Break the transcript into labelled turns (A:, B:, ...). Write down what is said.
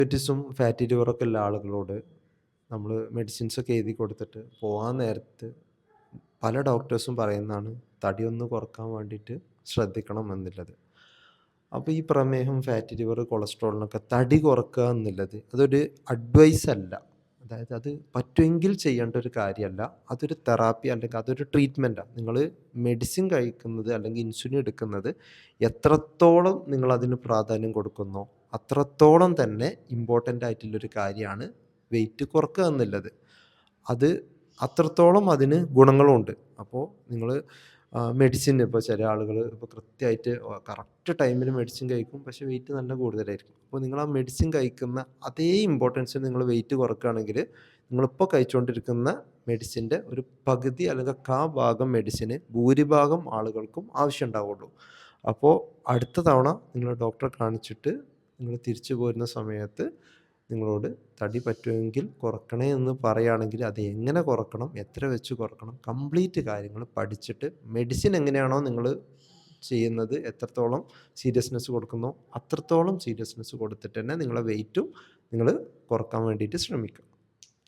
A: ഡയബറ്റീസും fatty ലിവറൊക്കെ ഉള്ള ആളുകളോട് നമ്മൾ മെഡിസിൻസൊക്കെ എഴുതി കൊടുത്തിട്ട് പോകാൻ നേരത്ത് പല ഡോക്ടേഴ്സും പറയുന്നതാണ് തടിയൊന്ന് കുറക്കാൻ വേണ്ടിയിട്ട് ശ്രദ്ധിക്കണം എന്നുള്ളത്. അപ്പോൾ ഈ പ്രമേഹം, ഫാറ്റി ലിവർ, കൊളസ്ട്രോളിനൊക്കെ തടി കുറക്കുക എന്നുള്ളത് അതൊരു അഡ്വൈസ് അല്ല. അതായത് അത് പറ്റുമെങ്കിൽ ചെയ്യേണ്ട ഒരു കാര്യമല്ല. അതൊരു തെറാപ്പി അല്ലെങ്കിൽ അതൊരു ട്രീറ്റ്മെൻറ്റാണ്. നിങ്ങൾ മെഡിസിൻ കഴിക്കുന്നത് അല്ലെങ്കിൽ ഇൻസുലിൻ എടുക്കുന്നത് എത്രത്തോളം നിങ്ങളതിന് പ്രാധാന്യം കൊടുക്കുന്നോ അത്രത്തോളം തന്നെ ഇമ്പോർട്ടൻ്റ് ആയിട്ടുള്ളൊരു കാര്യമാണ് വെയിറ്റ് കുറക്കുക എന്നുള്ളത്. അത് അത്രത്തോളം അതിന് ഗുണങ്ങളുമുണ്ട്. അപ്പോൾ നിങ്ങൾ മെഡിസിൻ ഇപ്പോൾ ചില ആളുകൾ ഇപ്പോൾ കൃത്യമായിട്ട് കറക്റ്റ് ടൈമിന് മെഡിസിൻ കഴിക്കും, പക്ഷേ വെയിറ്റ് നല്ല കൂടുതലായിരിക്കും. അപ്പോൾ നിങ്ങൾ ആ മെഡിസിൻ കഴിക്കുന്ന അതേ ഇമ്പോർട്ടൻസ് നിങ്ങൾ വെയിറ്റ് കുറക്കുകയാണെങ്കിൽ നിങ്ങളിപ്പോൾ കഴിച്ചുകൊണ്ടിരിക്കുന്ന മെഡിസിൻ്റെ ഒരു പകുതി അല്ലെങ്കിൽ ഭാഗം മെഡിസിന് ഭൂരിഭാഗം ആളുകൾക്കും ആവശ്യം ഉണ്ടാവുള്ളൂ. അപ്പോൾ അടുത്ത തവണ നിങ്ങൾ ഡോക്ടറെ കാണിച്ചിട്ട് നിങ്ങൾ തിരിച്ചു പോരുന്ന സമയത്ത് നിങ്ങളോട് തടി പറ്റുമെങ്കിൽ കുറക്കണേ എന്ന് പറയുകയാണെങ്കിൽ അത് എങ്ങനെ കുറക്കണം, എത്ര വെച്ച് കുറക്കണം, കംപ്ലീറ്റ് കാര്യങ്ങൾ പഠിച്ചിട്ട് മെഡിസിൻ എങ്ങനെയാണോ നിങ്ങൾ ചെയ്യുന്നത്, എത്രത്തോളം സീരിയസ്നെസ് കൊടുക്കുന്നോ അത്രത്തോളം സീരിയസ്നെസ് കൊടുത്തിട്ട് തന്നെ നിങ്ങളെ വെയിറ്റും നിങ്ങൾ കുറക്കാൻ വേണ്ടിയിട്ട് ശ്രമിക്കുക.